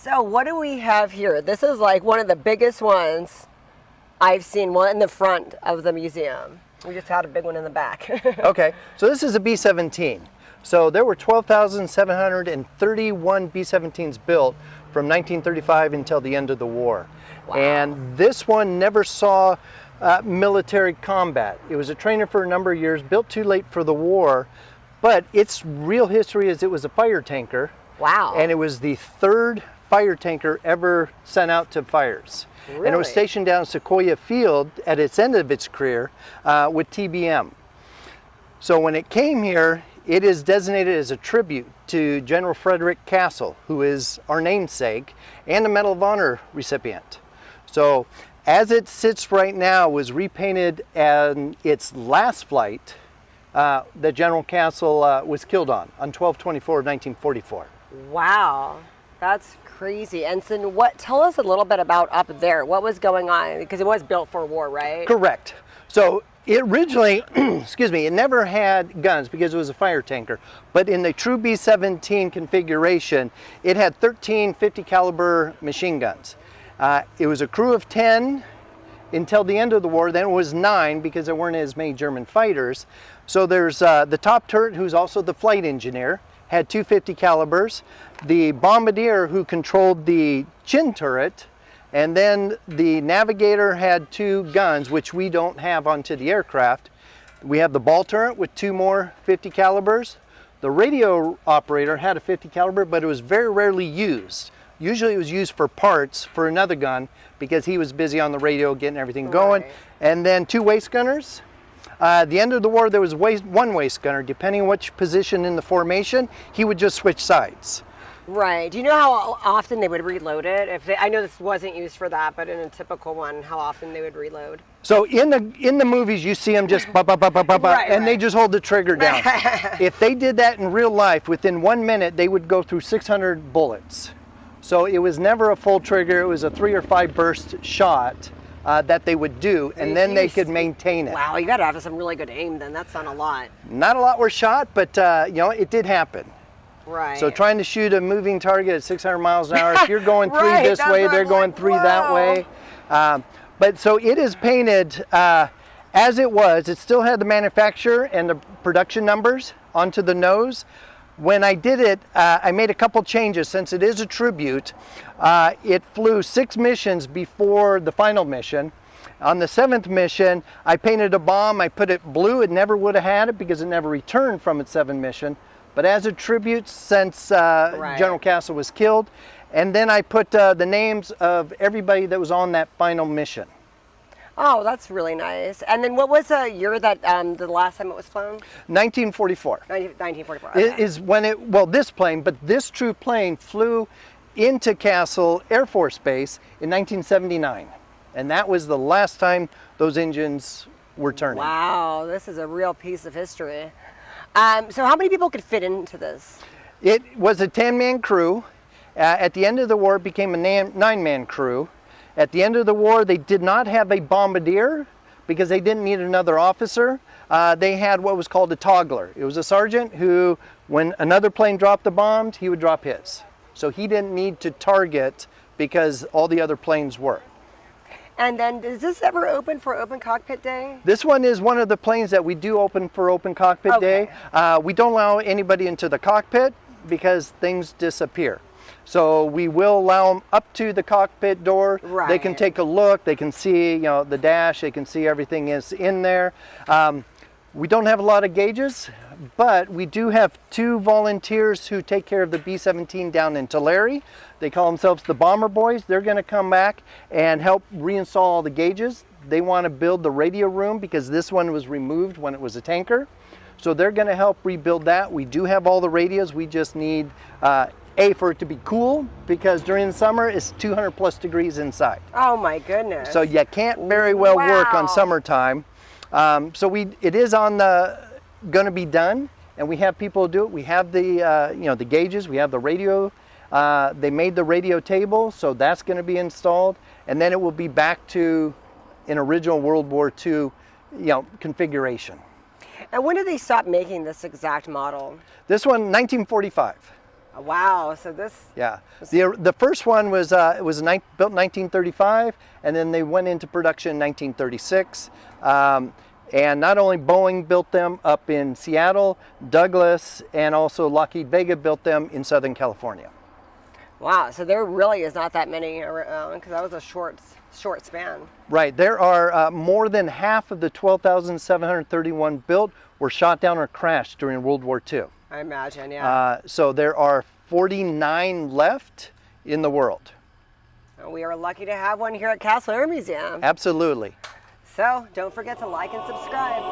So what do we have here? This is like one of the biggest ones I've seen, well, in the front of the museum. We just had a big one in the back. Okay, so this is a B-17. So there were 12,731 B-17s built from 1935 until the end of the war. Wow. And this one never saw military combat. It was a trainer for a number of years, built too late for the war, but its real history is it was a fire tanker. Wow. And it was the third fire tanker ever sent out to fires. Really? And it was stationed down Sequoia Field at its end of its career with TBM. So when it came here, it is designated as a tribute to General Frederick Castle, who is our namesake and a Medal of Honor recipient. So as it sits right now, was repainted in its last flight that General Castle was killed on 12/24/1944. Wow, that's crazy. And so tell us a little bit about up there. What was going on? Because it was built for war, right? Correct. So it originally, excuse me, it never had guns because it was a fire tanker. But in the true B-17 configuration, it had 13 50 caliber machine guns. It was a crew of 10 until the end of the war. Then it was 9 because there weren't as many German fighters. So there's the top turret, who's also the flight engineer, had 2 50 calibers. The bombardier, who controlled the chin turret, and then the navigator had 2 guns, which we don't have onto the aircraft. We have the ball turret with 2 more 50 calibers. The radio operator had a 50 caliber, but it was very rarely used. Usually it was used for parts for another gun because he was busy on the radio getting everything going. Right. And then 2 waist gunners. At the end of the war, there was one waist gunner. Depending on which position in the formation, he would just switch sides. Right. Do you know how often they would reload it? I know this wasn't used for that, but in a typical one, how often they would reload? So in the movies, you see them just and they just hold the trigger down. If they did that in real life, within 1 minute, they would go through 600 bullets. So it was never a full trigger. It was a 3 or 5 burst shot that they would do, and then they could maintain it. Wow, you got to have some really good aim then. That's not a lot. Not a lot were shot, but you know, it did happen. Right. So trying to shoot a moving target at 600 miles an hour, if you're going 3 Right, this way, they're going 3 that way. But so it is painted as it was. It still had the manufacturer and the production numbers onto the nose. When I did it, I made a couple changes. Since it is a tribute, it flew 6 missions before the final mission. On the 7th mission, I painted a bomb. I put it blue. It never would have had it because it never returned from its 7th mission. But as a tribute, since General Castle was killed, and then I put the names of everybody that was on that final mission. Oh, that's really nice. And then what was the year that the last time it was flown? 1944. 1944. Okay. Is when it, well, this plane, but this true plane flew into Castle Air Force Base in 1979. And that was the last time those engines were turning. Wow, this is a real piece of history. So how many people could fit into this? It was a 10-man crew. At the end of the war, it became a 9-man crew. At the end of the war, they did not have a bombardier because they didn't need another officer. They had what was called a toggler. It was a sergeant who, when another plane dropped the bombs, he would drop his. So he didn't need to target because all the other planes were. And then, is this ever open for Open Cockpit Day? This one is one of the planes that we do open for Open Cockpit Day. We don't allow anybody into the cockpit because things disappear. So we will allow them up to the cockpit door. Right. They can take a look. They can see, you know, the dash. They can see everything is in there. We don't have a lot of gauges, but we do have 2 volunteers who take care of the B-17 down in Tulare. They call themselves the Bomber Boys. They're going to come back and help reinstall all the gauges. They want to build the radio room because this one was removed when it was a tanker. So they're going to help rebuild that. We do have all the radios. We just need for it to be cool because during the summer it's 200 plus degrees inside. Oh my goodness. So you can't very well work on summertime. So it is on going to be done, and we have people do it. We have the you know, the gauges. We have the radio. They made the radio table, so that's going to be installed, and then it will be back to an original World War II, you know, configuration. And when did they stop making this exact model? This one, 1945. Wow, so this... Yeah, the first one was built in 1935, and then they went into production in 1936. And not only Boeing built them up in Seattle, Douglas, and also Lockheed Vega built them in Southern California. Wow, so there really is not that many around, because that was a short span. Right, there are more than half of the 12,731 built were shot down or crashed during World War II. I imagine, yeah. So there are 49 left in the world. We are lucky to have one here at Castle Air Museum. Absolutely. So don't forget to like and subscribe.